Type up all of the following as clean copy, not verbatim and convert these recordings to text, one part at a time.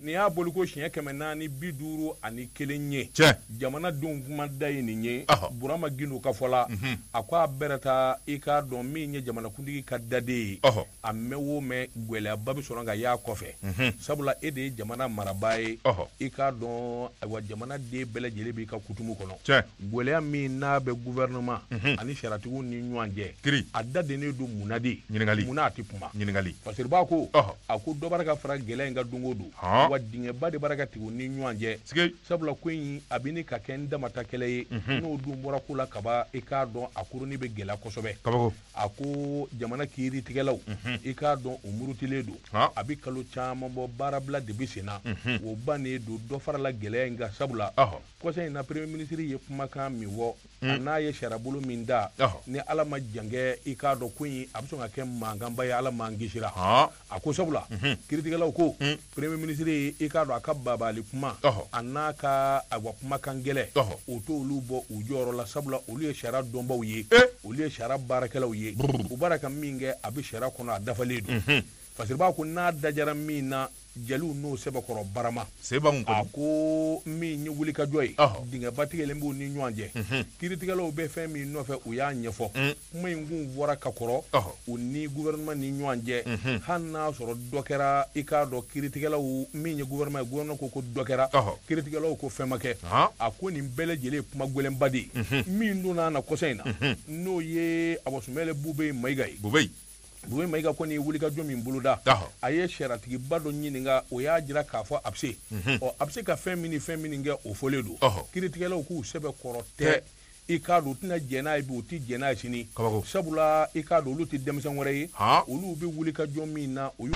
ni y'a boli ko siɲɛ 450 ani kelen ye jamanadenw kuma da ye nin ye Burama Gindo ka fɔ la a ko a bɛrɛ taa i k'a dɔn min ye jamanakuntigi ka daden ye a mɛn o mɛn gwɛlɛyaba bɛ sɔrɔ ka y'a kɔfɛ sabula e de ye jamana marabaa ye i k'a dɔn wa jamanaden bɛɛ lajɛlen b'i ka kutumu kɔnɔ gwɛlɛya min n'a bɛ gouvernement ani sariyatigiw ni ɲɔgɔn cɛ a dadennen don munna de munna a tɛ kuma parce que b'a ko a ko dɔ b'a ka fara gɛlɛya in ka don o don wa dingɛba de b'a ka tigɛ ni ɲɔgɔn cɛ sabula ko in a bɛ ni ka kɛ n damata kɛlɛ ye n'o dun bɔra ko la kaba i k'a dɔn a kurunin bɛ gɛlɛya kosɛbɛ a ko jamana kiiritigɛlaw i k'a dɔn o murutilen don a bɛ kalo caman bɔ baarabila de bɛ sen na o bannen don dɔ farala gɛlɛya in kan sabula kɔsa in na premier ministre ye kumakan min fɔ a n'a ye sariyabolo min da ni ala ma jangɛ i k'a dɔn ko in a bɛ sɔn ka kɛ mankanba ye ala man kisira a ko sabula kiiritigɛlaw ko premier ministre ye i k'a dɔn a ka babali kuma a n'a ka a wa kumakan gɛlɛ o t'olu bɔ u jɔyɔrɔ la sabula olu ye sariya dɔnbaw ye olu ye sariya baarakɛlaw ye u baara ka min kɛ a bɛ sariya kɔnɔ a dafalen don parce que b'a ko n'a dajara min na jeliw n'o sɛbɛkɔrɔ barama a ko min ye wulikajɔ ye dingɛba tigɛlen b'u ni ɲɔgɔn cɛ kiiritigɛlaw bɛ fɛn min nɔfɛ u y'a ɲɛfɔ kuma in kun bɔra ka kɔrɔ u ni gouvernement ni ɲɔgɔn cɛ hali n'a sɔrɔ dɔ kɛra i k'a dɔn kiiritigɛlaw min ye gouvernement ko dɔ kɛra kiiritigɛlaw ko fɛn ma kɛ a ko nin bɛɛ lajɛlen ye kuma gɛlɛnba de ye min donna na kɔsa in na n'o ye Abasumɛlɛ Bube Mayiga ye Bube Mayiga ko ni wulikajɔ min boloda a ye sariyatigiba dɔ ɲininka o y'a jira k'a fɔ a bɛ se a bɛ se ka fɛn min kɛ o fɔlen don kiiritigɛlaw k'u sɛbɛ kɔrɔ tɛ i k'a dɔn u tɛna jɛn n'a ye bi u tɛ jɛn n'a ye sini sabula i k'a dɔn olu tɛ denmisɛn wɛrɛ ye olu bɛ wulikajɔ min na o y'u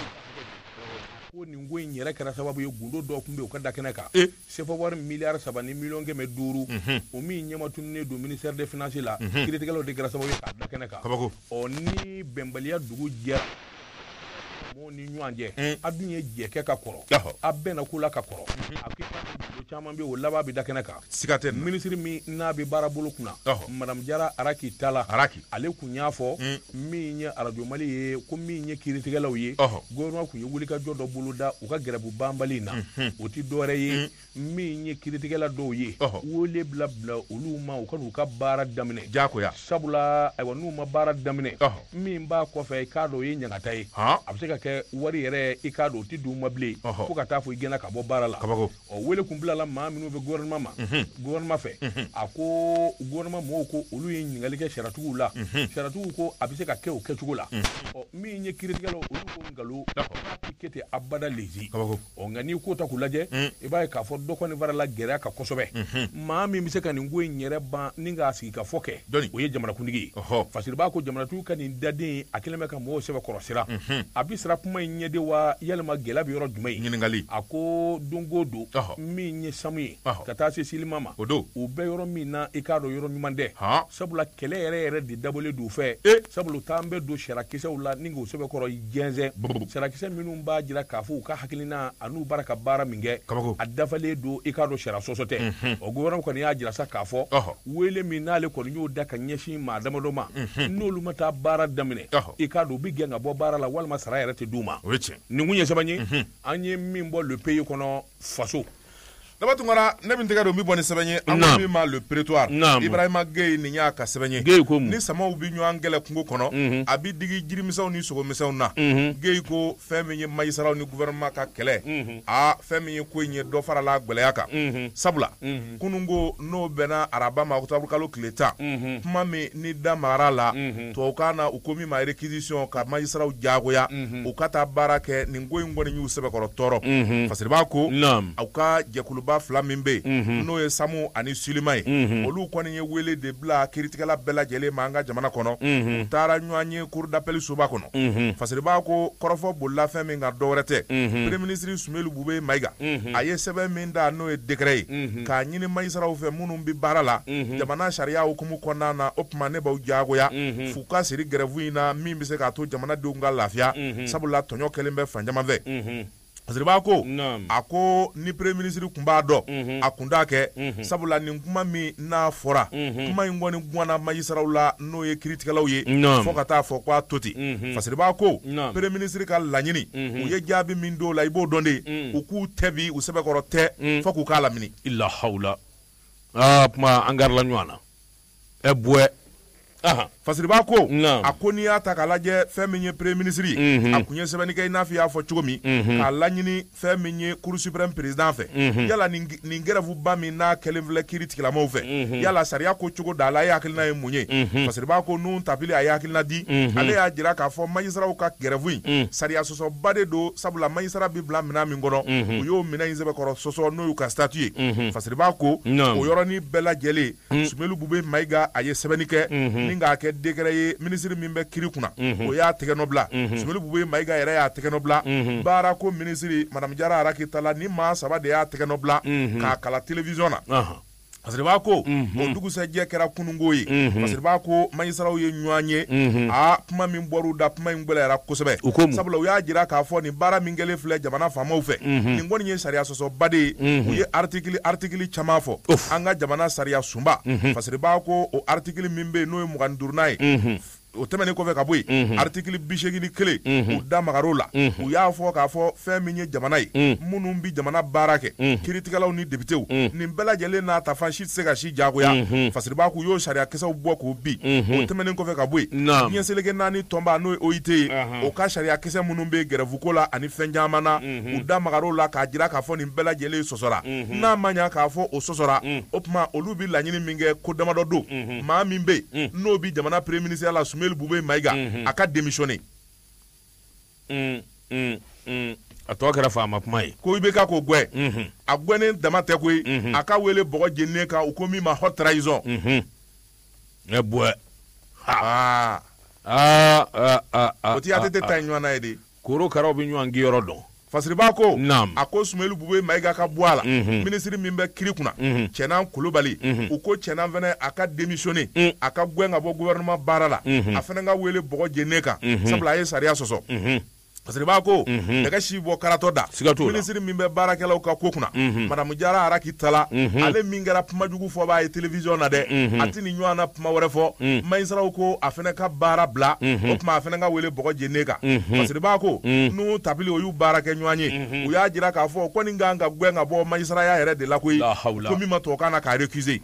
ko nin ko in yɛrɛ kɛra sababu ye gundo dɔ tun bɛ u ka da kɛnɛ kan sefa wari miliyari 3 ni miliyɔn 500 o min ɲɛmatunnen don ministère des finances la kiiritigɛlaw de kɛra sababu ye k'a da kɛnɛ kan ni bɛnbaliya dugu jɛra mɔgɔw ni ɲɔgɔn cɛ a dun ye jɛkɛ ka kɔrɔ a bɛnna ko la ka kɔrɔ a ko caman bɛ o laban bɛ da kɛnɛ kan siga tɛ ministre min n'a bɛ baara bolo kunna madame Jara Araki Tala ale kun y'a fɔ min ye Radio Mali ye ko min ye kiiritigɛlaw ye gouvernement kun ye wulikajɔ dɔ boloda u ka gɛrɛbu banbali na o tɛ dɔwɛrɛ ye min ye kiiritigɛla dɔw ye wele bila olu ma u ka n'u ka baara daminɛ jakoya sabula ayiwa n'u ma baara daminɛ min b'a kɔfɛ i k'a dɔn o ye ɲangata ye a bɛ se ka kɛ wari yɛrɛ i k'a dɔn o tɛ d'u ma bilen fo ka taa fɔ i gɛnna ka bɔ baara la wele kun bila la maa minnu bɛ gouvernement fɛ a ko gouvernement mɔgɔw ko olu ye ɲininkali kɛ sariyatigiw la sariyatigiw ko a bɛ se ka kɛ o kɛcogo la min ye kiiritigɛlaw olu ko nkalon n'a tɛ kɛ ten abada lezi nka n'i ko ta k'u lajɛ i b'a ye k'a fɔ dɔ kɔni fara la gɛlɛya kan kosɛbɛ maa min bɛ se ka nin ko in yɛrɛ ban ni k'a sigi ka fɔ kɛ o ye jamanakuntigi ye parce que b'a ko jamanatigiw ka nin daden a kɛlen bɛ ka mɔgɔw sɛbɛn kɔrɔsira a bɛ sira kuma in ɲɛde wa yalima gɛlɛya bɛ yɔrɔ jumɛn ye ɲininkali a ko don o don min ye sanu ye ka taa se silima ma o bɛɛ yɔrɔ min na i k'a dɔn yɔrɔ ɲuman tɛ sabula kɛlɛ yɛrɛ de dabɔlen don fɛ sabula t'an bɛ don sariyakisɛw la ni k'o sɛbɛkɔrɔ jɛnsɛn sariyakisɛ minnu b'a jira k'a fɔ u ka hakilina a n'u baara ka baara min kɛ a dafalen don i k'a dɔn sariya sɔsɔ tɛ o gouvernement kɔni y'a jira sa k'a fɔ wele min n'ale kɔni y'o da ka ɲɛsin maa damadɔ ma n'olu ma taa baara daminɛ i k'a dɔn u bɛ gɛn ka bɔ baara la walima sara yɛrɛ tɛ d'u ma nin kun ye sɛbɛn ye an ye min bɔ le pays kɔnɔ faso Daba Tunkara ne bɛ tɛgɛ don min bɔ ni sɛbɛn ye an ko min ma le prétoire Ibrahima Gueye nin y'a ka sɛbɛn ye ni samaw bɛ ɲɔgɔn gɛlɛ kungo kɔnɔ a bɛ digi jirimisɛnw ni sogomisɛnw na Gueye ko fɛn min ye magistrat ni gouvernement ka kɛlɛ fɛn min ye ko in ye dɔ fara la gɛlɛya kan sabula kunun ko n'o bɛnna araba ma octobre kalo tile 10 kuma min ni da magara la tubabukan na u ko min ma réquisition ka magistrat jagoya u ka taa baara kɛ nin ko in kɔni y'u sɛbɛkɔrɔ tɔɔrɔ parce que b'a ko aw ka jɛkulu fila min bɛ n'o ye Samu ani Sulima ye olu kɔni ye wele de bila kiiritigɛla bɛɛ lajɛlen ma an ka jamana kɔnɔ u taara ɲɔgɔn ye cour d'appel soba kɔnɔ fasiri b'a ko kɔrɔfɔ bolila fɛn min ka dɔwɛrɛ tɛ premier ministre Sumelu Bube Mayiga a ye sɛbɛn min da n'o ye décret ye k'a ɲini magistraw fɛ minnu bɛ baara la jamana sariya hukumu kɔnɔna na o tuma ne b'aw jagoya f'u ka siri grève in na min bɛ se k'a to jamanadenw ka lafiya sabula tɔɲɔ kɛlen bɛ fan caman fɛ parce que b'a ko a ko ni premier ministre kun b'a dɔn a kun t'a kɛ sabula nin kuma min n'a fɔra kuma in kɔni gwana magistrat la n'o ye kiiritigɛlaw ye fo ka taa fɔ k'a to ten parce que b'a ko premier ministre ka laɲini u ye jaabi min d'o la i b'o dɔn de u k'u tɛ bi u sɛbɛkɔrɔ tɛ fo k'u k'a lamini illa hawla kuma an garila ɲɔgɔn na buɛ fasiriba ko a ko n'i y'a ta k'a lajɛ fɛn min ye premier ministre ye a kun ye sɛbɛnni kɛ i n'a fɔ i y'a fɔ cogo min k'a laɲini fɛn min ye cour suprême président fɛ yala nin grève ba min n'a kɛlen filɛ kiiri tigilamaw fɛ yala sariya ko cogo da la a ye hakilina ye mun ye fasiriba ko nun tapili a ye hakilina di ale y'a jira k'a fɔ magistraw ka grève in sariya sɔsɔba de don sabula magistrat bi bila minɛn min kɔnɔ u y'o minɛn in sɛbɛkɔrɔ sɔsɔ n'o y'u ka statut ye fasiriba ko o yɔrɔnin bɛɛ lajɛlen Sumelu Bube Mayiga a ye sɛbɛnni kɛ ni k'a kɛ décret ye ministre min bɛ kiiri kunna o y'a tɛgɛ nɔ bila Sumelu Bube Mayiga yɛrɛ y'a tɛgɛ nɔ bila baara ko ministre madame Jara Arakitala ni maa saba de y'a tɛgɛ nɔ bila k'a kala télévision na parce que b'a ko o dugusɛjɛ kɛra kunungo ye parce que b'a ko magistraw ye ɲɔgɔn ye kuma min bɔr'u da kuma in gwɛlɛyara kosɛbɛ sabula u y'a jira k'a fɔ nin baara min kɛlen filɛ jamana faamaw fɛ nin kɔni ye sariya sɔsɔba de ye u ye article caman fɔ an ka jamana sariya sunba parce que b'a ko o article min bɛ yen n'o ye 25 ye o tɛmɛnen kɔfɛ ka bɔ yen article 81 u da magar'o la u y'a fɔ k'a fɔ fɛn min ye jamana ye minnu bi jamana baara kɛ kiiritigɛlaw ni députéw nin bɛɛ lajɛlen n'a ta fan si tɛ se ka si jagoya fasiriba k'u y'o sariya kisɛw bɔ k'o bin o tɛmɛnen kɔfɛ ka bɔ yen ɲɛseleke naani tɔnba n'o ye OIT ye o ka sariya kisɛ minnu bɛ grève ko la ani fɛn caman na u da magar'o la k'a jira k'a fɔ nin bɛɛ lajɛlen sɔsɔra n'a ma ɲa k'a fɔ o sɔsɔra o tuma olu bi laɲini min kɛ ko damadɔ don maa min bɛ yen n'o bi jamana premier ministre la Sumelu Bube Mayiga a ka démissionner a tɔ kɛra faama kuma ye ko i bɛ k'a ko gwɛ a gwɛnen dama tɛ koyi a ka wele bɔgɔ jeninen kan u ko min ma haute trahison buɛ o ti ATT ta ɲɔgɔn na ye de korokaraw bɛ ɲɔgɔn giyɔrɔ dɔn fasiriba ko a ko Sumelu Bube Mayiga ka bɔ a la ministre min bɛ kiiri kunna Cɛnan Kulubali u ko Cɛnan fɛnɛ a ka démissionner a ka gɛn ka bɔ gouvernement baara la a fɛnɛ ka wele bɔgɔ jeninen kan sabula a ye sariya sɔsɔ parce que b'a ko nɛgɛ si bɔ karatɔ da ministre min bɛ baarakɛlaw ka ko kunna madame Jara Arakitala ale min kɛra kuma jugu fɔ b'a ye télévision na dɛ a tɛ nin ɲɔgɔn na kuma wɛrɛ fɔ magistraw ko a fɛnɛ ka baara bila o tuma a fɛnɛ ka wele bɔgɔ jeninen kan parce que b'a ko n'u tabili o y'u baara kɛ ɲɔgɔn ye u y'a jira k'a fɔ ko nin kan ka gɛn ka bɔ magistraya yɛrɛ de la koyi ko min ma tubabukan na k'a récuser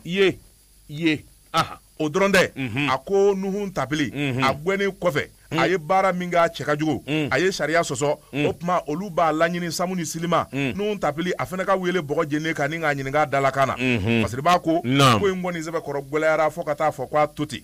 o dɔrɔn tɛ a ko Nuhun Tabili a gɛnnen kɔfɛ a ye baara min k'a cɛ ka jugu a ye sariya sɔsɔ o tuma olu b'a laɲini Samu ni Silima Nuhun Tabili a fɛnɛ ka wele bɔgɔ jeninen kan ni k'a ɲininka dalakan na parce que b'a ko ko in kɔni sɛbɛkɔrɔ gwɛlɛyara fo ka taa fɔ k'a to ten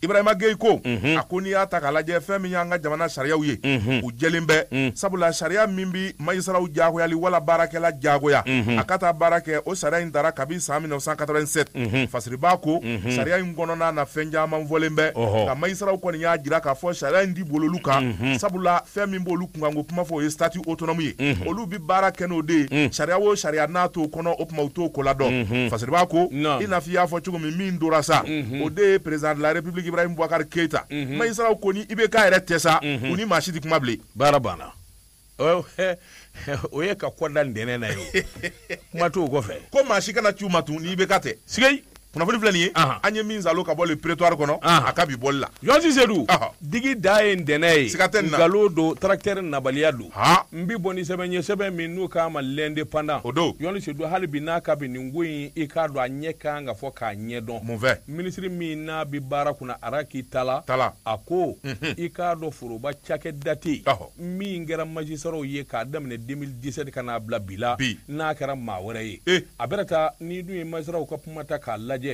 Ibrahima Gueye ko a ko n'i y'a ta k'a lajɛ fɛn min y'an ka jamana sariyaw ye u jɛlen bɛ sabula sariya min bi magistraw jagoyali wala baarakɛla jagoya a ka taa baara kɛ o sariya in dara kabi san 1987 fasiri b'a ko sariya in kɔnɔna na fɛn caman fɔlen bɛ ka magistraw kɔni y'a jira k'a fɔ sariya in di bololu kan sabula fɛn min b'olu kunkan ko kuma fɔ o ye statut autonome ye olu bi baara kɛ n'o de ye sariya o sariya n'a t'o kɔnɔ o tuma u t'o ko la dɔn fasiri b'a ko i n'a fɔ i y'a fɔ cogo min dora sa o de ye président de la république Ibrahim Boubacar Keita magistraw ko ni IBK yɛrɛ tɛ sa u ni maa si ti kuma bilen baara banna o ye ka kɔda ntɛnɛn na ye kuma t'o kɔfɛ ko maa si kana ciw ma tun ni IBK tɛ sigei kunnafoni filɛ nin ye an ye min zalo ka bɔ le prétoire kɔnɔ a ka bi bɔli la Yɔnsi Sedu digi da ye ntɛnɛn ye siga tɛ nin na nkalon don tracteur nabaliya don n bi bɔ ni sɛbɛn ye sɛbɛn min n'u k'a ma l'indépendant o don Yɔnsi Sedu hali bi n'a ka bi nin ko in i k'a dɔn a ɲɛ kan ka fɔ k'a ɲɛ dɔn mun fɛ ministre min n'a bi baara kunna Arakitala a ko i k'a dɔn foroba cakɛda tɛ min kɛra magistraw ye k'a daminɛ 2017 ka n'a bila bi la n'a kɛra maa wɛrɛ ye a bɛna taa ni dun ye magistraw ka kuma ta k'a lajɛ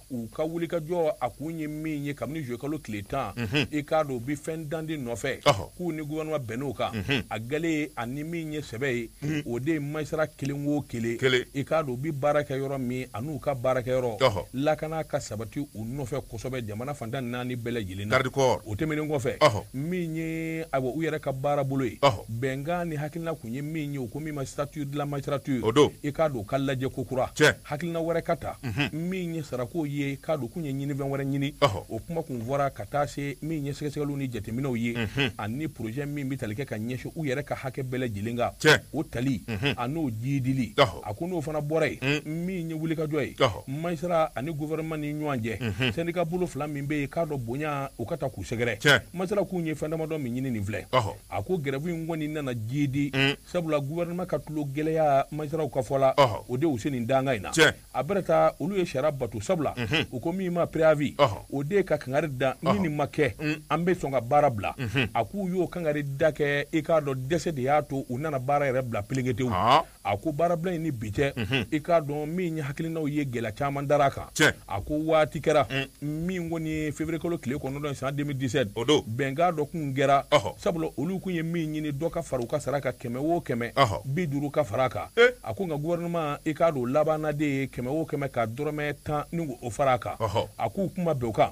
u ka wuli ka jɔ a kun ye min ye kabini juillet kalo tile 10 i k'a dɔn u bi fɛn dandi nɔfɛ k'u ni gouvernement bɛnn'o kan a gɛlɛ ani min ye sɛbɛ ye o de ye magistrat kelen o kelen i k'a dɔn u bi baara kɛ yɔrɔ min an'u ka baara kɛ yɔrɔ lakana ka sabati u nɔfɛ kosɛbɛ jamana fantan 4 bɛɛ lajɛlen na o tɛmɛnen kɔfɛ min ye u yɛrɛ ka baara bolo ye bɛnkan ni hakilina kun ye min ye o ko min ma statut de la magistrature i k'a dɔn u ka lajɛ ko kura hakilina wɛrɛ ka ta min ye ye sarako ye k'a don kun ye ɲinifɛn wɛrɛ ɲini o kuma kun fɔra ka taa se min ye sɛgɛsɛgɛliw ni jateminɛw ye ani projet min bɛ tali kɛ ka ɲɛsin u yɛrɛ ka hakɛ bɛɛ lajɛlen kan o tali a n'o jidili a ko n'o fana bɔra ye min ye wulikajɔ ye magistrat ani gouvernement ni ɲɔgɔn cɛ syndicat bolo fila min bɛ yen k'a dɔn bonya u ka taa k'u sɛgɛrɛ magistrat k'u ye fɛn damadɔ min ɲini nin filɛ a ko grève in kɔni nana jidi sabula gouvernement ka tulo gɛlɛya magistratw ka fɔ la o de u se nin danga in na a bɛrɛ taa olu ye sariya bato sabula u ko min ma préavis o de ka kangari da ni nin ma kɛ an bɛ sɔn ka baara bila a k'u y'o kangari da kɛ i k'a dɔn dɛsɛ de y'a to u nana baara yɛrɛ bila pelengetewu a ko baara bila in ni bi cɛ i k'a dɔn min ye hakilinaw ye gɛlɛya caman dara a kan a ko waati kɛra min kɔni ye février kalo tile kɔnɔntɔn san 2017 bɛnkan dɔ kun kɛra sabula olu kun ye min ɲini dɔ ka fara u ka sara kan 100 o 100 50 ka fara a kan a ko nka gouvernement i k'a dɔn labanna de ye 100 o 100 ka dɔrɔmɛ 10 ni o fara a kan a k'u kuma bɛn o kan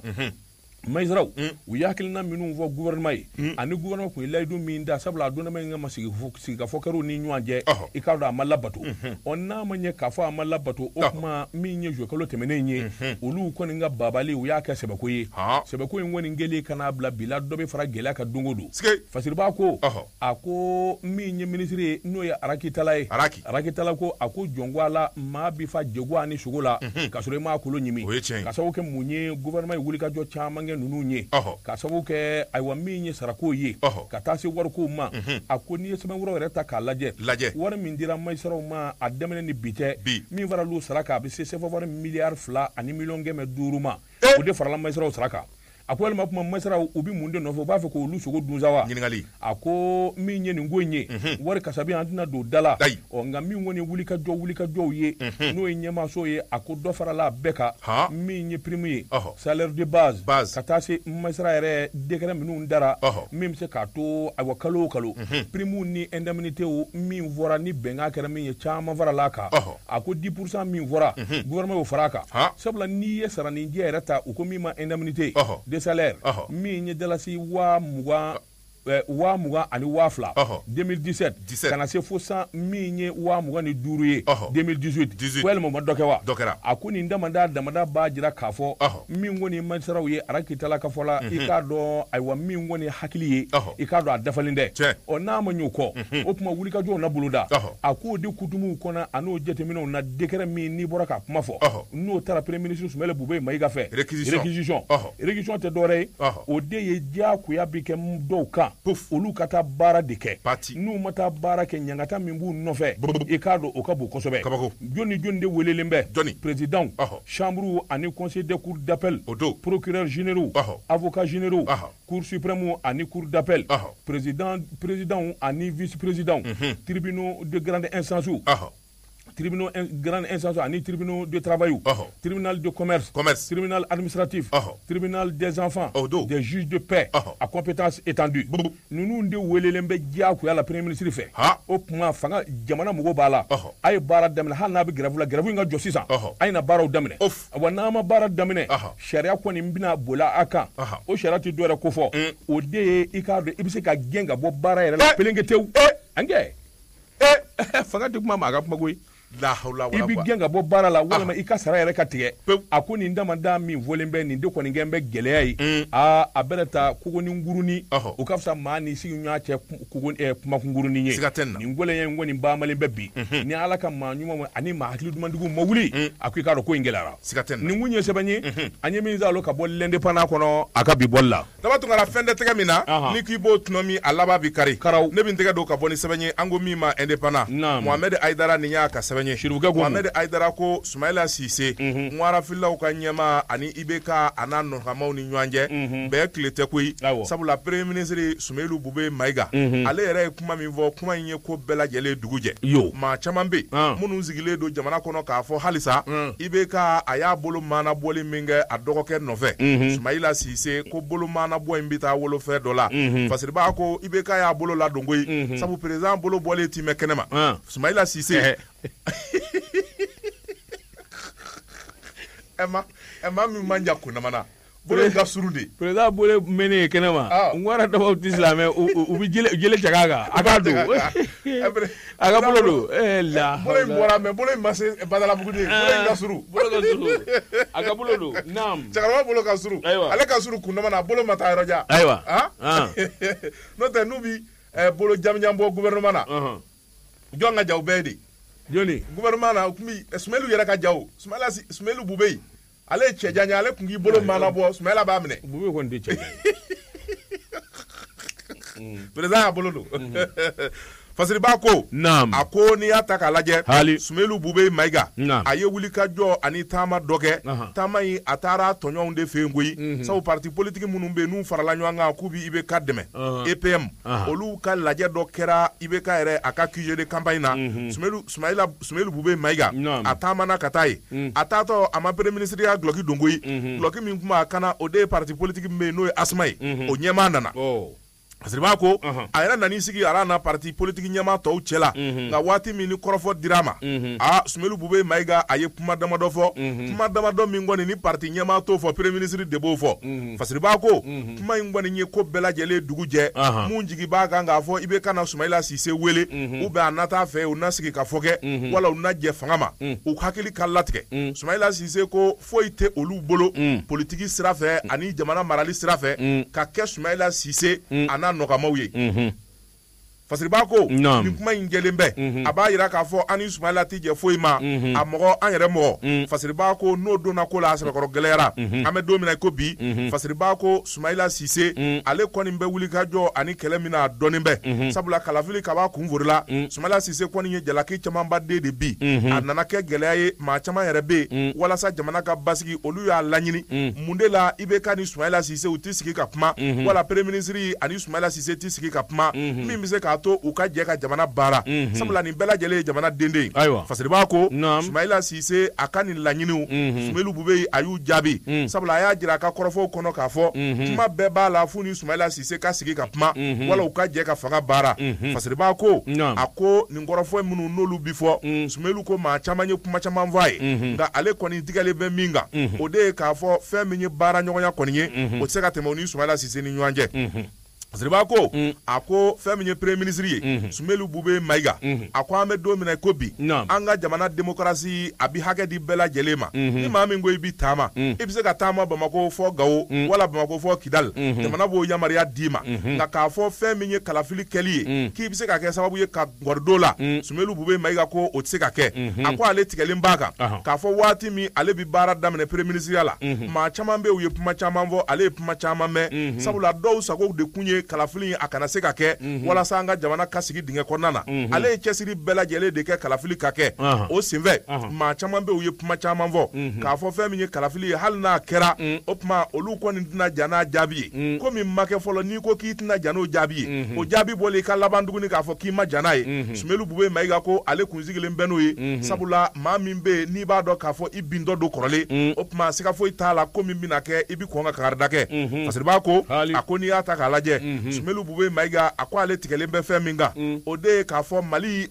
magistrat u ye hakilina minnu fɔ gouvernement ye ani gouvernement kun ye layidu min da sabula a donnama in ka ma sigi ka fɔ kɛr'u ni ɲɔgɔn cɛ i k'a dɔn a ma labato n'a ma ɲɛ k'a fɔ a ma labato o kuma min ye juillet kalo tɛmɛnen ye olu kɔni ka babali u y'a kɛ sɛbɛko ye sɛbɛko in kɔni kɛlen ka n'a bila bi la dɔ bɛ fara gɛlɛya kan don o don fasiriba ko a ko min ye ministre ye n'o ye arakitala ye arakitala ko a ko jɔnko a la maa bi fa jɛgo ani sogo la ka sɔrɔ i m'a kolo ɲimi ka sababu kɛ mun ye gouvernement ye wulikajɔ caman kɛ ninnu ye ka sababu kɛ ayiwa min ye sarako ye ka taa se warikow ma a ko n'i ye sɛbɛnfuraw yɛrɛ ta k'a lajɛ wari min dira magistraw ma a daminɛ ni bi tɛ min fara l'u sara kan a bɛ se CFA miliyari 2 ani miliyɔn 500 ma o de farala magistraw sara kan a ko walima kuma magistraw u bɛ mun de nɔfɛ u b'a fɛ k'olu sogo dun sa wa ɲininkali a ko min ye nin ko in ye wari kasabi an tɛna don da la nka min kɔni ye wulikajɔw ye n'o ye ɲɛmaaso ye a ko dɔ farala a bɛɛ kan min ye prime ye salaire de base ka taa se magistrat yɛrɛ décret minnu dara min bɛ se k'a to ayiwa kalo o kalo prime ni indemnitéw min fɔra ni bɛnkan kɛra min ye caman farala a kan a ko 10% min fɔra gouvernement y'o fara a kan sabula n'i ye saraninjɛ yɛrɛ ta u ko min ma indemnité de salaire min ye dalasi 20,000 ani 20,000 2017 kana se fo san min ye 25,000 ye 2018 walima ma dɔ kɛ wa a ko nin damada b'a jira k'a fɔ min kɔni magistraw ye arakitala ka fɔ la i k'a dɔn ayiwa min kɔni hakili ye i k'a dɔn a dafalen dɛ n'a ma ɲ'o kɔ o tuma wulikajɔw na boloda a k'o di kutumuw kɔnɔ a n'o jateminɛw na décret min n'i bɔra k'a kuma fɔ n'o taara premier ministre Sumale Bube Mayiga fɛ réquisition tɛ dɔwɛrɛ ye o de ye diyagoya bi kɛ dɔw kan olu ka taa baara de kɛ n'u ma taa baara kɛ ɲangata min b'u nɔfɛ i k'a dɔn o ka bon kosɛbɛ jɔni de welelen bɛ président chambre ani conseil des cours d'appel procureur généraux avocats généraux cour suprême ani cour d'appel président ani vice-président tribunaux de grande instance tribunal grande instance ani tribunal de travail tribunal de commerce tribunal administratif tribunal des enfants des juges de paix à compétence étendue ninnu de welelen bɛ diyagoya la premier ministre fɛ o kuma fanga jamana mɔgɔw b'a la a ye baara daminɛ hali n'a bɛ grève la grève in ka jɔ sisan a ye na baaraw daminɛ wa n'a ma baara daminɛ sariya kɔni bɛna boli a kan o sariya tɛ dɔwɛrɛ ko fɔ o de ye i k'a dɔn i bɛ se ka gɛn ka bɔ baara yɛrɛ la pelengetewu an kɛ fanga tɛ kuma ma a ka kuma koyi i bi gɛn ka bɔ baara la walima i ka sara yɛrɛ ka tigɛ a ko nin damada min fɔlen bɛ nin de kɔni gɛn bɛ gɛlɛya ye a bɛna taa kogoni ngurunin o ka fisa maa ni sigi ɲɔgɔn cɛ kumakungurunin ye nin gɛlɛya in kɔni baamalen bɛ bi ni ala ka maa ɲuman ani maa hakili dumantigiw ma wuli a ko i k'a dɔn ko in gɛlɛyara nin kun ye sɛbɛn ye an ye min zalo ka bɔ l'indépendant kɔnɔ a ka bi bɔli la daba tun kɛra fɛn tɛ tɛgɛ min na ni k'i b'o tuma min a laban bi kari ne bɛ n tɛgɛ don ka bɔ ni sɛbɛn ye an ko min ma indépendant Mohamed Aidara nin y'a ka sɛbɛn Mohamed Aidara ko Sumaila Sise ŋwarafilaw ka ɲɛma ani IBK a n'a nɔkamaw ni ɲɔgɔn cɛ bɛɛ tile tɛ koyi sabula premier ministre Sumailu Bube Mayiga ale yɛrɛ ye kuma min fɔ kuma in ye ko bɛɛ lajɛlen dugu jɛ maa caman bɛ minnu sigilen don jamana kɔnɔ k'a fɔ halisa IBK a y'a bolo maana bɔli min kɛ a dɔgɔkɛ nɔfɛ Sumaila Sise ko bolo maana bɔ in bɛ taa wolofɛ dɔ la fasiriba ko IBK y'a bolo ladon koyi sabu président bolo bɔlen ti mɛn kɛnɛma Sumaila Sise Emma min manja kunamana bolo ka suru de président bolo mene kenema ngwara dafa islamé ubi jele jagaga aka do aka bolo do la bolo mbora me bolo masse badala bugude bolo ka suru aka bolo do nam jagara bolo ka suru ale ka suru kunna na bolo mata roja aywa no te nubi bolo jamnyambo gouvernement na jonga jaw bedi joni gouvernement na kumi Ismaïlu yera ka jaw Ismaïlu bubey ale chejanya ale kungi bolo mana bo Ismaïla ba mine bubey kon de chejanya président bolo do fasiri ba ko ako ni ata ka lajɛ Ismaïlu bubey maiga aye wuli ka jɔ ani tama dɔkɛ tama yi atara tɔɲɔnw de fe ngoyi sabu parti politique munun be nu farala ɲɔgɔn kan k'u bi IBK dɛmɛ EPM olu ka lajɛ dɔ kɛra IBK yɛrɛ a ka QG de campagne na Ismaïlu bubey maiga a taamana ka taa ye a taatɔ a ma premier ministre ya gloki dongoyi gloki min kuma kana o de parti politique min be n'o ye Asma ye o ɲɛma nana Asiriba ko a yɛrɛ nani sigi ala na parti politique ɲɛma tɔw cɛla nka waati min ni kɔrɔfɔ dira ma Ismaïlu bubey maiga a ye kuma damadɔ fɔ kuma damadɔ min kɔni ni parti ɲɛma t'o fɔ premier ministre de b'o fɔ Fasiriba ko kuma in kɔni ye ko bɛɛ lajɛlen dugu jɛ mun jigi b'a kan k'a fɔ i bɛ kana Soumaïla Cissé wele ou bien a nata fɛ u na sigi ka fɔ kɛ wala u na jɛ fanga ma u hakili ka latigɛ Soumaïla Cissé ko foyi tɛ olu bolo politique sira fɛ ani jamana marali sira fɛ ka kɛ Soumaïla Cissé ana nɔgɔmaw ye Fasiriba ko nin kuma in jɛlen bɛ a b'a yira k'a fɔ ani Soumaïla tɛ jɛ foyi ma a mɔgɔ an yɛrɛ mɔgɔ Fasiriba ko n'o donna ko la a sɛbɛkɔrɔ gɛlɛyara an bɛ don min na ko bi Fasiriba ko Soumaïla Cissé ale kɔni bɛ wuli ka jɔ ani kɛlɛ min na a dɔnnen bɛ sabula kalafili ka b'a kun forila Soumaïla Cissé kɔni ye jalaki camanba den de bi a nana kɛ gɛlɛya ye maa caman yɛrɛ bɛ yen walasa jamana ka basigi olu y'a laɲini mun de la IBK ni Soumaïla Cissé u tɛ sigi ka kuma wala premier ministre ani Soumaïla Cissé tɛ sigi ka kuma min bɛ se k'a to u ka jɛ ka jamana baara sabula nin bɛɛ lajɛlen ye jamana den de ye Fasiriba ko Soumaïla Cissé a ka nin laɲiniw Ismaïlu bubey a y'u jaabi sabula a y'a jira a ka kɔrɔfɔw kɔnɔ k'a fɔ kuma bɛɛ b'a la f'u ni Soumaïla Cissé ka sigi ka kuma wala u ka jɛ ka fanga baara Fasiriba ko a ko nin kɔrɔfɔ minnu n'olu bi fɔ Ismaïlu ko maa caman ye kuma caman fɔ a ye nka ale kɔni tigɛlen bɛ min kan o de ye k'a fɔ fɛn min ye baara ɲɔgɔnya kɔni ye o tɛ se ka tɛmɛ u ni Soumaïla Cissé ni ɲɔgɔn cɛ Fasiriba ko a ko fɛn min ye premier ministre ye Ismaïlu bubey maiga a ko an bɛ don min na ko bi an ka jamana démocratie a bi hakɛ di bɛɛ lajɛlen ma ni maa min ko i bi taama i bɛ se ka taama Bamako fɔ Gawo wala Bamako fɔ Kidal jamana b'o yamaruya d'i ma nka k'a fɔ fɛn min ye kalafili kɛli ye k'i bɛ se ka kɛ sababu ye ka gɔrido la Ismaïlu bubey maiga ko o tɛ se ka kɛ a ko ale tigɛlen b'a kan k'a fɔ waati min ale bi baara daminɛ premier ministre la maa caman bɛ u ye kuma caman fɔ ale ye kuma caman mɛn sabula dɔw sago de kun ye kalafili a kana se ka kɛ walasa an ka jamana ka sigi dingɛ kɔnɔna na ale ye cɛsiri bɛɛ lajɛlen de kɛ kalafili ka kɛ o senfɛ maa caman bɛ u ye kuma caman fɔ k'a fɔ fɛn min ye kalafili ye hali n'a kɛra o tuma olu kɔni tɛna ja n'a jaabi ye ko min ma kɛ fɔlɔ n'i ko k'i tɛna ja n'o jaabi ye o jaabi bɔlen i ka laban tuguni k'a fɔ k'i ma ja n'a ye Ismaïlu bubey maiga ko ale kun sigilen bɛ n'o ye sabula maa min bɛ yen n'i b'a dɔn k'a fɔ i bintɔ don kɔrɔlen o tuma siga foyi t'a la ko min bɛna kɛ i bɛ kɔn ka kagarida kɛ Fasiriba ko a ko n'i y'a ta k'a lajɛ Ismaïlu bubey maiga a ko ale tigɛlen bɛ fɛn min kan o de ye k'a fɔ Mali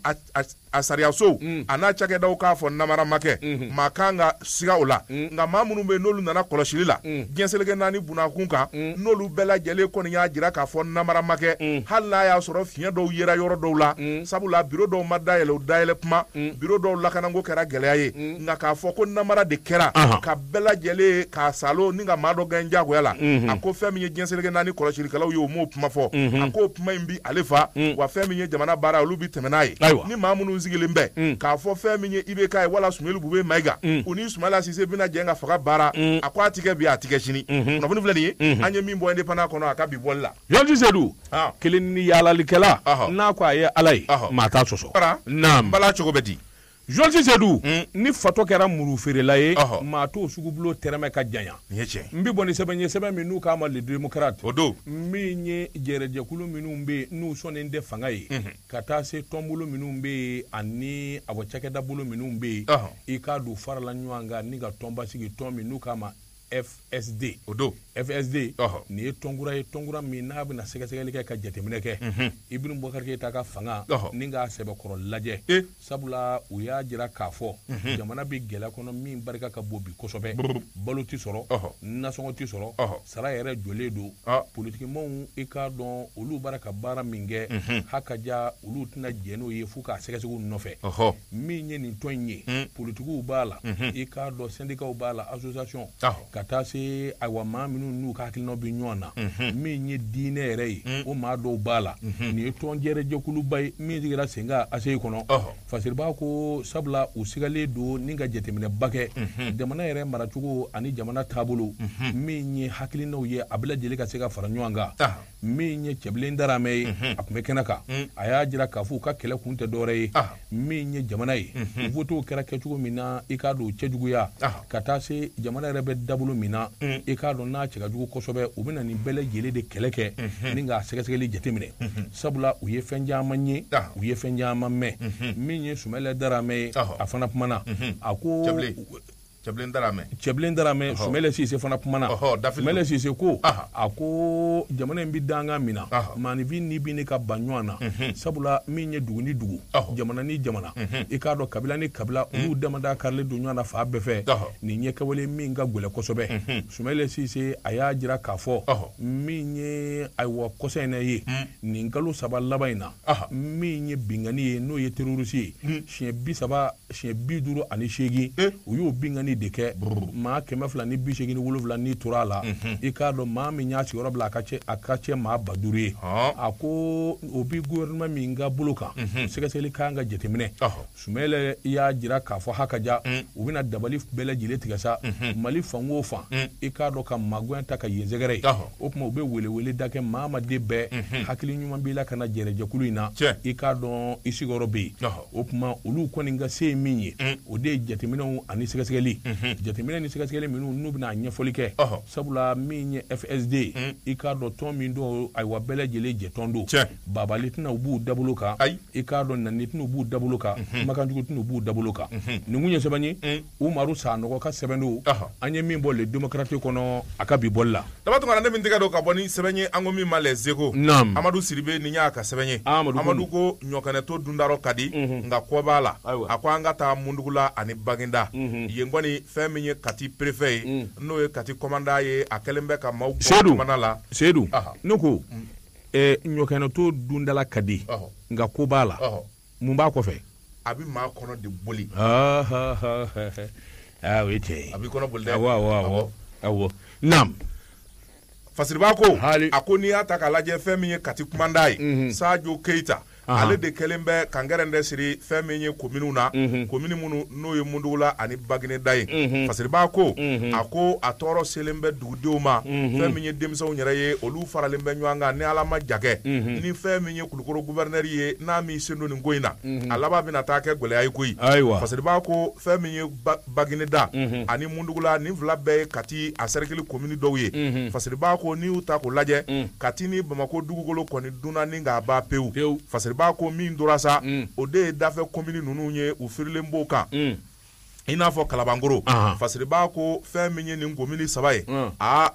a sariyasow a n'a cakɛdaw k'a fɔ namara ma kɛ maa kan ka siga o la nka maa minnu bɛ yen n'olu nana kɔlɔsili la diɲɛ seleke naani bunakun kan n'olu bɛɛ lajɛlen kɔni y'a jira k'a fɔ namara ma kɛ hali n'a y'a sɔrɔ fiɲɛ dɔw yera yɔrɔ dɔw la sabula biro dɔw ma dayɛlɛ o dayɛlɛ kuma biro dɔw lakanako kɛra gɛlɛya ye nka k'a fɔ ko namara de kɛra ka bɛɛ lajɛlen k'a salo ni ka maa dɔ gɛn jagoya la a ko fɛn min ye diɲɛ seleke naani kɔlɔsilikɛlaw ye o m'o kuma fɔ a ko kuma in bi ale fa wa fɛn min ye jamana baara olu bi tɛmɛ n'a ye ni maa minnu sigilen bɛ k'a fɔ fɛn min ye IBK ye wala Ismaïlu bubey maiga u ni Soumaïla Cissé bɛna jɛ ka faga baara a ko a tigɛ bi a tigɛ sini kunnafoni filɛ nin ye an ye min bɔ indépendant kɔnɔ a ka bi bɔli la Yɔrɔji Seydou kelen ni yaalalikɛla n'a ko a ye Ala ye maa t'a sɔsɔ naam bala cogo bɛ di Yɔrɔji Seydou ni fatɔ kɛra muru feerela ye maa t'o sugubulo tɛrɛmɛ ka janya n bɛ bɔ ni sɛbɛn ye sɛbɛn min n'u k'a ma le démocrate o don min ye jɛrɛjɛkulu minnu bɛ yen n'u sɔnnen tɛ fanga ye ka taa se tɔnbolo minnu bɛ yen ani a bɔ cakɛda bolo minnu bɛ yen i k'a don farala ɲɔgɔn kan ni ka tɔnba sigi tɔn min n'u k'a ma FSD FSD ni ye tɔnkura min n'a bɛna sɛgɛsɛgɛli kɛ ka jateminɛ kɛ Ibn Boubacar Keita ka fanga ni k'a sɛbɛkɔrɔ lajɛ sabula u y'a jira k'a fɔ jamana bɛ gɛlɛya kɔnɔ min barika ka bon bi kosɛbɛ balo tɛ sɔrɔ nasɔngɔ tɛ sɔrɔ sara yɛrɛ jɔlen don politikimɔgɔw i k'a dɔn olu bara ka baara min kɛ hakaja olu tɛna jɛ n'o ye fo k'a sɛgɛsɛgɛ u nɔfɛ min ye nin tɔn in ye politikiw b'a la i k'a dɔn syndicats b'a la association ka taa se ayiwa maa minnu n'u ka hakilinaw bɛ ɲɔgɔn na min ye diinɛ yɛrɛ ye o maa dɔw b'a la nin ye tɔnjɛrɛ jɛkuluba ye min sigira sen kan ACI kɔnɔ fasiriba ko sabula u sigalen don ni ka jateminɛba kɛ jamana yɛrɛ maracogo ani jamana taabolo min ye hakilinaw ye a bɛɛ lajɛlen ka se ka fara ɲɔgɔn kan min ye Cɛbilen Darame ye a tun bɛ kɛnɛ kan a y'a jira k'a fɔ u ka kɛlɛ kun tɛ dɔwɛrɛ ye min ye jamana ye votew kɛra kɛcogo min na i k'a dɔn cɛjuguya ka taa se jamana yɛrɛ bɛ dabolo min na i k'a dɔn n'a cɛ ka jugu kosɛbɛ u bɛna nin bɛɛ lajɛlen de kɛlɛ kɛ ni k'a sɛgɛsɛgɛli jateminɛ sabula u ye fɛn caman ye u ye fɛn caman mɛn min ye Sumɛlɛ Darame ye a fana kumana a ko Cɛbilen Darame Sumɛlɛ Sise fana kumana Sumɛlɛ Sise ko a ko jamana in bɛ danga min na maanifin ni bi ne ka ban ɲɔgɔn na sabula min ye dugu ni dugu jamana ni jamana i k'a dɔn kabila ni kabila olu damada karilen don ɲɔgɔn na fa bɛɛ fɛ nin ɲɛ kɛwale min ka gɛlɛn kosɛbɛ Sumɛlɛ Sise a y'a jira k'a fɔ min ye ayiwa kɔsa in ye nin kalo 3 laban in na min ye bingani ye n'o ye terroriste ye siɲɛ 58 u y'o bingani de kɛ maa 287 ni tora la i k'a dɔn maa min y'a sigiyɔrɔ bila a ka cɛ maa 5000 ye a ko o bi gouvernement min ka bolo kan sɛgɛsɛgɛli kan ka jateminɛ Sumɛlɛ y'a jira k'a fɔ hakaja u bɛna dabali bɛɛ lajɛlen tigɛ sa Mali fan o fan i k'a dɔn ka magoya ta ka yen sɛgɛrɛ ye o tuma u bɛ welewele da kɛ maa ma den bɛɛ hakili ɲuman b'i la ka na jɛrɛjɛkulu in na i k'a dɔn i sigiyɔrɔ bɛ yen o tuma olu kɔni ka se ye min ye o de ye jateminɛw ani sɛgɛsɛgɛli jateminɛ ni sɛgɛsɛgɛli minnu n'u bɛna ɲɛfɔli kɛ sabula min ye FSD i k'a dɔn tɔn min don ayiwa bɛɛ lajɛlen jɛtɔn don babali tɛna u b'u dabolo kan i k'a dɔn nani tɛna u b'u dabolo kan kumakanjugu tɛna u b'u dabolo kan nin kun ye sɛbɛn ye Umaru Sanɔgɔ ka sɛbɛn don an ye min bɔ le démocrate kɔnɔ a ka bi bɔli la daba tuma ne min tɛgɛ don ka bɔ ni sɛbɛn ye an ko min ma les Échos Amadu Sidibe ni y'a ka sɛbɛn ye Amadu ko ɲɔkɛnɛto dundayɔrɔ ka di nka kɔ b'a la a ko an ka taa Mundugula ani Baginda yen kɔni fɛn min ye Kati préfet ye n'o ye Kati commandant ye a kɛlen bɛ ka maaw bɔ jamana la Seydou ne ko ɲɔkɛnɛto dundala ka di nka ko b'a la mun b'a kɔfɛ a bɛ maa kɔnɔ de boli o ye tiɲɛ ye a b'i kɔnɔ boli dɛ awɔ naam Fasiriba ko a ko n'i y'a ta k'a lajɛ fɛn min ye Kati commandant ye Sadio Keita ale de kɛlen bɛ kangɛrɛn siri fɛn min ye kominiw na komini minnu n'o ye Mundugula ani Bagineda ye Fasiriba ko a ko a tɔɔrɔ selen bɛ dugudenw ma fɛn min ye denmisɛnw yɛrɛ ye olu faralen bɛ ɲɔgɔn kan ni Ala ma jakɛ ni fɛn min ye Kulukoro gouverneur ye n'a m'i sen don nin ko in na a laban bɛna taa kɛ gɛlɛya ye koyi Fasiriba ko fɛn min ye Bagineda ani Mundugula nin fila bɛɛ ye Kati a cercle komini dɔw ye Fasiriba ko n'i y'u ta k'o lajɛ Kati ni Bamako dugukolo kɔni dunna ni k'a ban pewu Fasiriba ko min dora sa o de ye dafɛ komini ninnu ye u firilen b'o kan i n'a fɔ Kalabankoro Fasiriba ko fɛn min ye nin komini 3 ye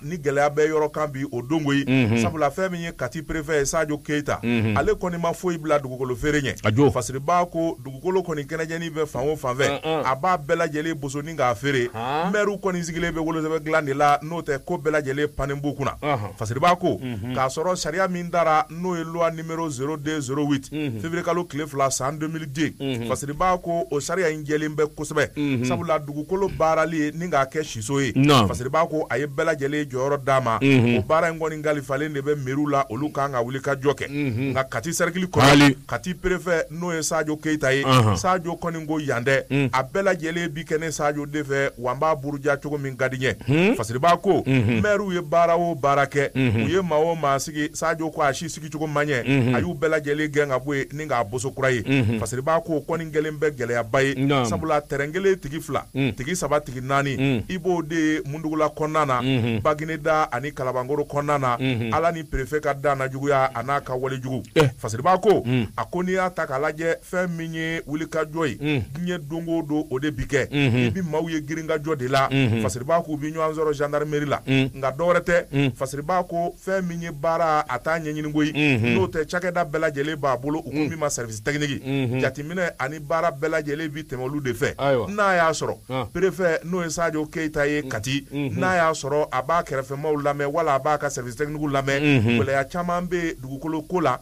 ni gɛlɛya bɛ yɔrɔ kan bi o dongo ye sabula fɛn min ye Kati préfet ye Sadio Keita ale kɔni ma foyi bila dugukolo feere ɲɛ Fasiriba ko dugukolo kɔni kɛnɛjɛni bɛ fan o fan fɛ a b'a bɛɛ lajɛlen bosoni k'a feere maire kɔni sigilen bɛ wolosɛbɛn dilan de la n'o tɛ ko bɛɛ lajɛlen pannen b'u kunna Fasiriba ko k'a sɔrɔ sariya min dara n'o ye loi numéro 0208 février kalo tile 2 san 2010 Fasiriba ko o sariya in jɛlen bɛ kosɛbɛ sabula dugukolo baarali ye ni k'a kɛ siso ye Fasiriba ko a ye bɛɛ lajɛlen jɔyɔrɔ d'a ma o baara in kɔni kalifalen de bɛ mairie la olu kan ka wuli ka jɔ kɛ nka Kati cercle kɔnɔ Kati préfet n'o ye Sadio Keita ye Sadio kɔni ko yan dɛ a bɛɛ lajɛlen bi kɛ ne Sadio de fɛ wa n b'a buruja cogo min ka di n ye Fasiriba ko maire ye baara o baara kɛ u ye maa o maa sigi Sadio ko a si sigi cogo man ɲɛ a y'u bɛɛ lajɛlen gɛn ka bɔ yen ni k'a boso kura ye Fasiriba ko kɔni kɛlen bɛ gɛlɛyaba ye sabula terrain kelen tigi 2 tigi 3 tigi 4 i b'o de Mundugula kɔnɔna na Bagineda ani Kalabangoro kɔnɔna na ala ni préfet ka dan na juguya a n'a ka walejugu Fasiriba ko a ko n'i y'a ta k'a lajɛ fɛn min ye wulikajɔ ye diɲɛ don o don o de bi kɛ i bi maaw ye girinkajɔ de la Fasiriba ko u bi ɲɔgɔn sɔrɔ gendarmerie la nka dɔwɛrɛ tɛ Fasiriba ko fɛn min ye baara a t'a ɲɛɲini koyi n'o tɛ cakɛda bɛɛ lajɛlen b'a bolo u ko min ma service technique jateminɛ ani baara bɛɛ lajɛlen bi tɛmɛ olu de fɛ n'a y'a sɔrɔ préfet n'o ye Sadio Keita ye Kati n'a y'a sɔrɔ a b'a kɛrɛfɛmaw lamɛn wala a b'a ka service technique lamɛn gɛlɛya caman bɛ dugukolo ko la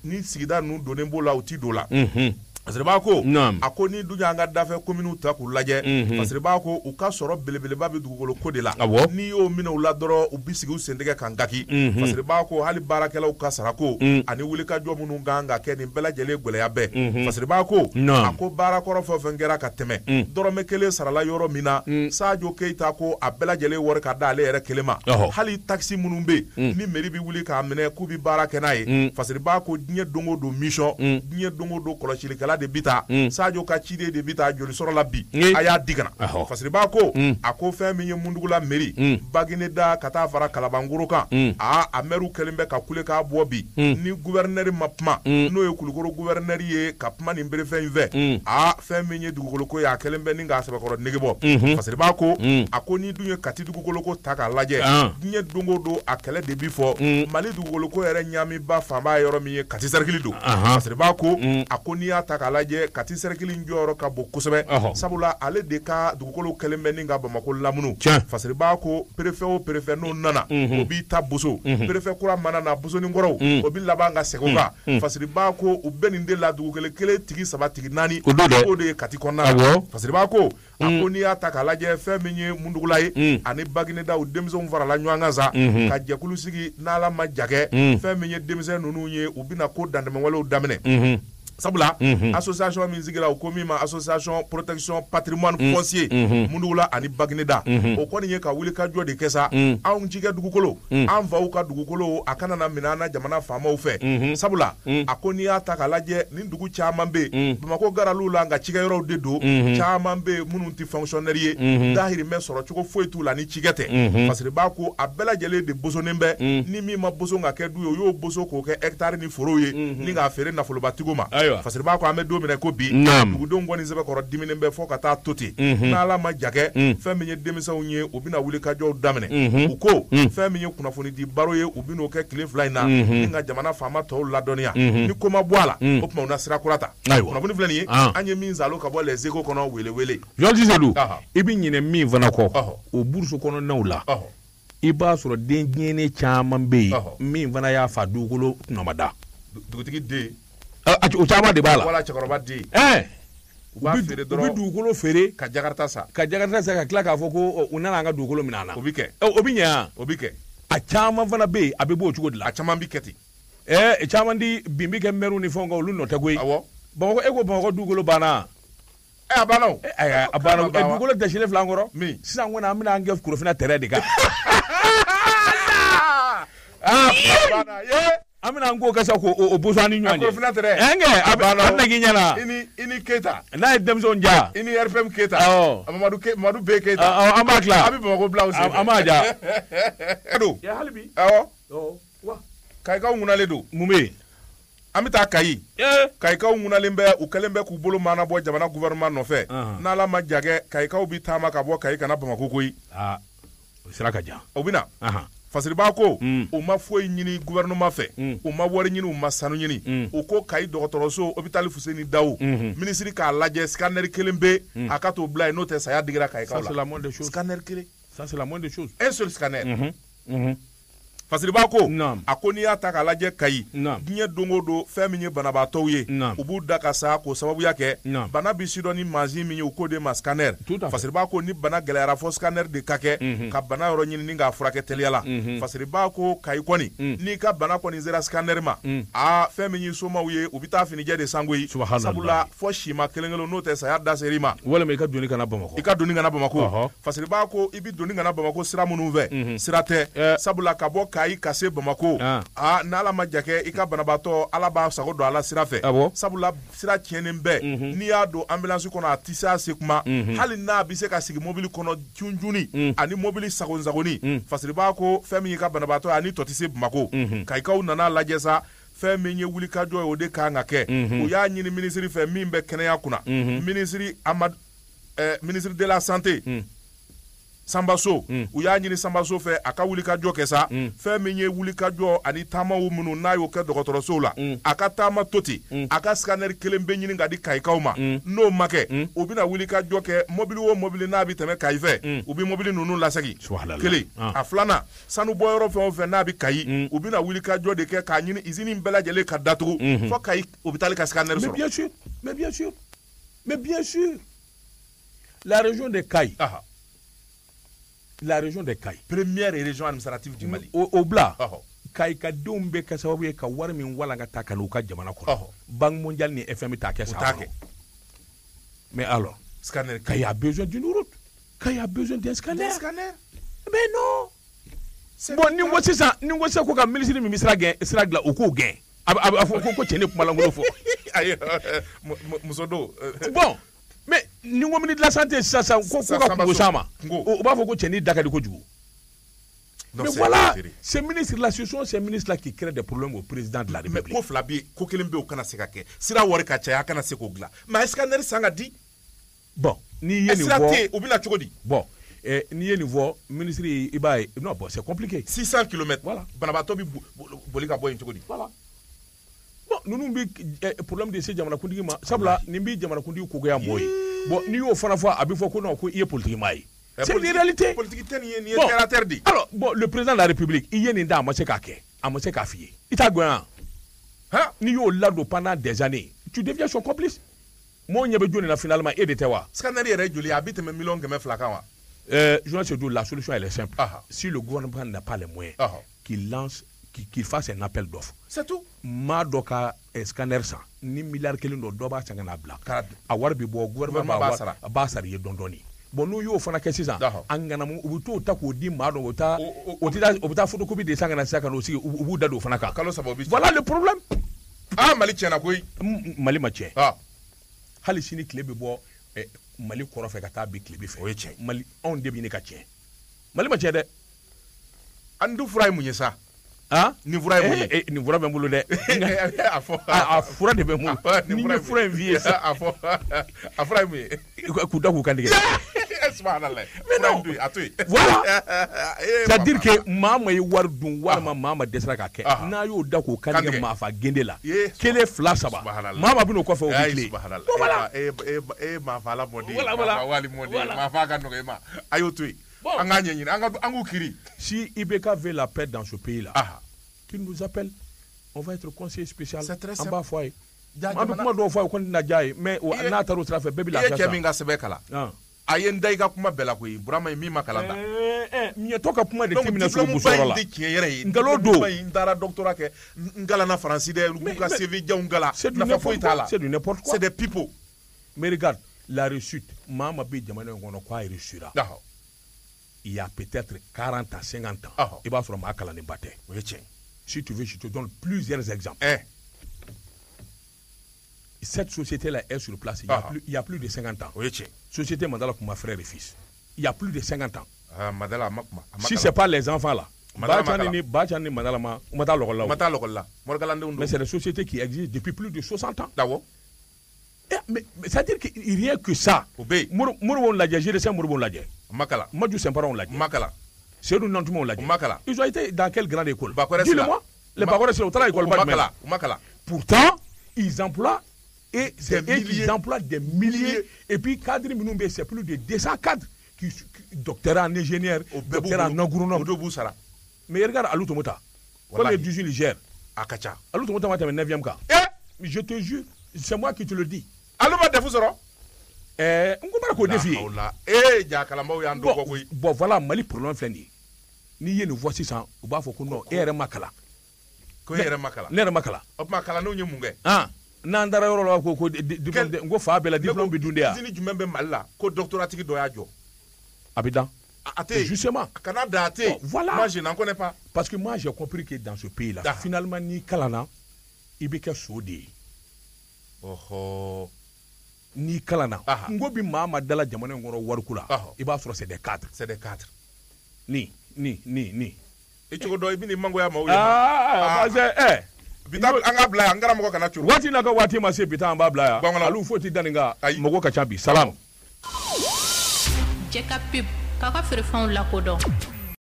ni sigida ninnu donnen b'o la u ti don la Fasiriba ko a ko ni dun y'an ka dafɛ kominiw ta k'u lajɛ Fasiriba ko u ka sɔrɔ belebeleba bɛ dugukolo ko de la n'i y'o minɛ u la dɔrɔn u bi sigi u sen tigɛ kan gaki Fasiriba ko hali baarakɛlaw ka sarako ani wulikajɔ minnu kan ka kɛ nin bɛɛ lajɛlen gɛlɛya bɛɛ Fasiriba ko a ko baarakɔrɔ fɛn o fɛn kɛra ka tɛmɛ dɔrɔmɛ 1 sarala yɔrɔ min na Sadio Keita ko a bɛɛ lajɛlen wari ka da ale yɛrɛ kelen ma hali taxi minnu bɛ ni mairie bi wuli k'a minɛ k'u bi baara kɛ n'a ye Fasiriba ko diɲɛ don o don mission diɲɛ don o don kɔlɔsilikɛla de bi taa Sadio ka ciden de bi taa joli sɔrɔ la bi a y'a di kana Fasiriba ko a ko fɛn min ye Mundugula mairie Bagineda ka taa fara Kalabangoro kan a maire kɛlen bɛ ka kule k'a bɔ bi ni gouverneur ma kuma n'o ye Kulukoro gouverneur ye ka kuma nin berefɛn in fɛ fɛn min ye dugukolo ko ye a kɛlen bɛ ni k'a sɛbɛkɔrɔ nege bɔ Fasiriba ko a ko ni dun ye Kati dugukolo ko ta k'a lajɛ diɲɛ don o don a kɛlɛ de bi fɔ Mali dugukolo ko yɛrɛ ɲaamiba fanba ye yɔrɔ min ye Kati cercle don Fasiriba ko a ko n'i y'a ta k'a lajɛ Kati cercle jɔyɔrɔ ka bon kosɛbɛ sabula ale de ka dugukolo kɛlen bɛ ni ka Bamako lamunu Fasiriba ko préfet o préfet n'o nana o b'i ta boso préfet kura mana na bosonin kɔrɔw o bi laban ka segin o kan Fasiriba ko u bɛ nin de la dugukolo 1 tigi 3 tigi 4 o de ye Kati kɔnɔna na Fasiriba ko a ko n'i y'a ta k'a lajɛ fɛn min ye Mundugula ye ani Bagineda u denmisɛnw farala ɲɔgɔn kan sa ka jɛkulu sigi n'Ala ma jakɛ fɛn min ye denmisɛn ninnu ye u bɛna ko dandɛmɛwalew daminɛ sabula association min sigira o ko min ma association protection patrimoine foncier Mundugula ani Bagineda o kɔni ye ka wuli ka jɔ de kɛ sa anw cikɛ dugukolo an faw ka dugukolo a kana na minɛ an na jamana faamaw fɛ sabula a ko n'i y'a ta k'a lajɛ nin dugu caman bɛ Bamako garaliw la nka cikɛyɔrɔw de don caman bɛ minnu tɛ fonctionnaire ye dahirimɛ sɔrɔ cogo foyi t'u la ni cikɛ tɛ Fasiriba ko a bɛɛ lajɛlen de bosonnen bɛ ni min ma boso ka kɛ du ye o y'o boso k'o kɛ hectare ni forow ye ni k'a feere nafolobatigiw ma Fasiriba ko an bɛ don minɛ ko bi dugudenw kɔni sɛbɛkɔrɔ diminen bɛ fɔ ka taa to ten n'Ala ma jakɛ fɛn min ye denmisɛnw ye u bɛna wuli kajɔw daminɛ u ko fɛn min ye kunnafoni di baro ye u bɛn'o kɛ tile 2 in na ni ka jamana faama tɔw ladɔnniya ni ko ma bɔ a la o tuma u na sira kura ta kunnafoni filɛ nin ye an ye min zalo ka bɔ les échos kɔnɔ wele Georges Seydou i bɛ ɲinɛ min fana kɔ o bourse kɔnɔnaw la i b'a sɔrɔ den ɲɛnen caman bɛ yen min fana y'a fa dugukolo kunnamada dugutigi den o caman de b'a la wala cɛkɔrɔba den u b'a feere dɔrɔn u bɛ dugukolo feere ka Jakarta sa ka tila k'a fɔ ko u nana an ka dugukolo minɛ an na o bi kɛ o bi ɲɛ o bi kɛ a caman fana bɛ yen a bɛ bɔ o cogo de la a caman bi kɛ ten caman di bin bɛ kɛ maire ni fɛnw kan olu nɔ tɛ koyi Bamakɔ e ko Bamakɔ dugukolo banna a banna a banna dugukolo dasilen filɛ an kɔrɔ sisan kɔni an bɛna an kɛ Korofina terrain de kan an bɛna an ko kɛ sa k'o boso an ni ɲɔgɔn cɛ Korofina terrain an nagi ɲɛna i ni Keita n'a ye denmisɛnw ja i ni RPM Keita Mamadu B Keita an b'a tila a bɛ Bamako bila u sen an b'a ja hali bi Kayikaw ŋunalen don mun bɛ yen an bɛ taa Kayi Kayikaw ŋunalen bɛ u kɛlen bɛ k'u bolo maana bɔ jamana gouvernement nɔfɛ n'Ala ma jakɛ Kayikaw bi taama ka bɔ Kayi ka na Bamako koyi o sira ka jan o bɛ na Fasiriba ko u ma foyi ɲini gouvernement fɛ u ma wari ɲini u ma sanu ɲini u ko Kayi dɔgɔtɔrɔso hôpital Fuseni Dawu ministre k'a lajɛ scanner 1 bɛ a ka t'o bila yen n'o tɛ saya digira Kayikaw la scanner 1 ça c'est la moindre des choses un seul scanner Fasiriba ko a ko n'i y'a ta k'a lajɛ Kayi diɲɛ don o don fɛn min ye banabaatɔw ye u b'u da ka sa k'o sababuya kɛ bana bi sidɔn ni mansin min ye u k'o de ma scanner Fasiriba ko ni bana gɛlɛyara fɔ scanner de ka kɛ ka bana yɔrɔ ɲini ni k'a furakɛ teliya la Fasiriba ko Kayi kɔni n'i ka bana kɔni sera scanner ma fɛn min ye somaw ye u bɛ taa finijɛ de san koyi sabula fɔ sima kelen-kelen n'o tɛ saya da ser'i ma walima i ka donni kana Bamako Fasiriba ko i bɛ donni kana Bamako sira minnu fɛ sira tɛ sabula ka bɔ Kayi ka se Bamako n'Ala ma jake i ka banabaatɔ Ala b'a sago don a la sira fɛ sabula sira tiɲɛnen bɛɛ n'i y'a don ambulance kɔnɔ a tɛ se a se kuma hali n'a bɛ se ka sigi mobili kɔnɔ junjuni ani mobili sagoni fasiribaa ko fɛn min y'i ka banabaatɔ ye ani tɔ tɛ se Bamako Kayikaw nana lajɛ sa fɛn min ye wulikajɔ ye o de kan ka kɛ u y'a ɲini minisiri fɛ min bɛ kɛnɛya kunna ministre de la santé Sambaso u y'a ɲini Sambaso fɛ a ka wulikajɔ kɛ sa fɛn min ye wulikajɔ ani taamaw minnu n'a y'o kɛ dɔgɔtɔrɔsow la a ka taama to ten a ka scanner kelen bɛ ɲini ka di Kayikaw ma n'o ma kɛ u bɛna wulikajɔ kɛ mobili o mobili n'a bɛ tɛmɛ Kayi fɛ u bɛ mobili ninnu lasegin kelen a filanan sanu bɔyɔrɔ fɛn o fɛn n'a bɛ Kayi u bɛna wulikajɔ de kɛ k'a ɲini usine bɛɛ lajɛlen ka datugu fo Kayi u bɛ taali ka scanner sɔrɔ. Mais bien sûr la région de Kayi la région de Kayi première région administrative du Mali au bla Kayi ka denw bɛ kɛ sababu ye ka wari min walanga ta ka n'u ka jamana kɔnɔ Banque mondiale ni FMI t'a kɛ sa mais alors scanner Kayi a besoin d'une route Kayi a besoin d'un scanner mais non bon ni ko sisan ko ka ministre min sira dilan u k'o gɛn a fɔ ko cɛ ne kumalankolon fɔ ayi muso don bon mais ni ko ministre de la santé sisan ko ka kungo s'a ma u b'a fɔ ko cɛ ni da ka di kojugu mais voilà ce ministre là ce sont ces ministres là qui créent des problèmes au président de la République mais ko fila bɛ ko kelen bɛ o kana se ka kɛ sira wari ka caya a kana se k'o dilan mais scanner san ka di bon n'i ye nin sira tɛ yen o bɛna cogo di bon n'i ye nin fɔ ministre i b'a ye non bon c'est compliqué 600 kilomètres voilà banabaatɔ bɛ boli ka bɔ yen cogo di voilà bon ninnu bɛ problème de se jamanakuntigi ma sabula nin bɛ jamanakuntigi kogoya mɔgɔ ye bon n'i y'o fana fɔ a bɛ fɔ ko non ko i ye politique maa ye c'est une réalité politique tɛ nin ye nin ye terre di alors bon le président de la République i ye nin da a ma se k'a kɛ a ma se k'a f'i ye i t'a gɔnya n'i y'o ladon pendant des années tu deviens son complice mɔgɔw ɲɛ bɛ jɔn nin na finalement e de tɛ wa scanner yɛrɛ joli a bɛ tɛmɛ 1,2 kan wa journaliste Dou la solution elle est simple si le gouvernement n'a pas les moyens qu'il fasse un appel d'offres c'est tout maa dɔ ka scanner san ni miliyari kelen dɔ b'a san ka n'a bila a wari bɛ bɔ gouvernement b'a sara i ye dɔɔni bon n'u y'o fana kɛ sisan an ŋanamu u bɛ t'o ta k'o di maa dɔ o bɛ taa photocopie de san ka na sisan ka n'o sigi u b'u da don o fana kan kalo saba o bɛ voilà le problème Mali tiɲɛna koyi Mali ma tiɲɛ hali sini tile bɛ bɔ Mali kɔrɔ fɛ ka taa bi tile bɛ fɛ o ye tiɲɛ Mali anw de bɛ ɲini ka tiɲɛ Mali ma tiɲɛ dɛ an dun fura ye mun ye sa nin fura ye mun ye nin fura bɛ n bolo dɛ a fura de bɛ n bolo ni ye fura in f'i ye sa a fura ye mun ye k'u da k'u kan tigɛ subhanallah mais non a to yen voilà c'est à dire que maa ma ye wari dun walima maa ma dɛsɛra k'a kɛ n'a y'o da k'o kan tigɛ maa fa gende la kelen fila saba maa ma bɛ n'o kɔfɛ o bɛ tile voilà e maa fa la mɔden maa fa wali mɔden maa fa ka nɔgɔ e ma a y'o to yen an k'a ɲɛɲini an k'u kiri si IBK veut la paix dans ce pays là qu'il nous appelle on va être conseiller spécial an b'a fɔ a ye an bɛ kuma dɔw fɔ a ye ko nin na diya ye mais n'a taara o sira fɛ bɛɛ bɛ lafiya sa i ye cɛ min ka sɛbɛn kalan a ye n da i ka kuma bɛɛ la koyi Burama ye min ma kalan ta ɲɛtɔ ka kuma de tɛmɛna sogo musɔrɔ la donc diplôme ba in tɛ tiɲɛ yɛrɛ ye nkalon don n taara doctorat kɛ n kalanna faransi dɛ u ka CV janw kala nafa foyi t'a la c'est du n'importe quoi c'est des pipeaux mais regarde la réussite maa ma bɛ jamana in kɔnɔ k'a réussira il y a peut-être 40 à 50 ans i b'a sɔrɔ maa kalannen ba tɛ o ye tiɲɛ si tu veux je te donne plusieurs exemples cette société-là est sur place il y a plus de 50 ans. Société Mandala Kouma frère et fils. Il y a plus de 50 ans. Si ce n'est pas les enfants là, mais c'est des sociétés qui existent depuis plus de 60 ans. Mais c'est-à-dire que rien que ça, ils ont été dans quelle grande école? Dis-le-moi. Les Bakorès, c'est au travail école. Pourtant, ils emploient et c'est eux qui emploient des milliers. Et puis, cadre Minoumbe, c'est plus de 200 cadres qui docteurs en ingénieur, docteurs en agronome. Mais regarde Aloutomota. Comme les 18 Niger. Aloutomota, tu es 9e cas. Je te jure, c'est moi qui te le dis. Aloutomota, tu es bon, voilà, Mali problème flendi. Ni ye nous voici sans, ou bas faut qu'on ait makala. Ne makala. Makala no nyemunge. Nandara yɔrɔ la ko diplôme n ko fa bɛɛ la diplôme bɛ dun de yan. usine jumɛn bɛ Mali la ko doctorat tigi dɔ y'a jɔ. A bɛ dan. Justement. Voilà. Moi, je n'en connais pas. Parce que moi, j'ai compris que dans ce pays-là, finalement, ni kalana, il y a sodi. Ni kalana. Ngobi mama dala jamane ngoro warkula. Il va sur c'est des cadres. C'est des cadres. Ni. Et tu dois bien mango ya maou. Bita anga bla angara moko kana churu. Wati naka wati ma se bita amba bla ya. Alu foti daninga moko ka chambi. Salam. Jeka pip kaka fere fon la kodon.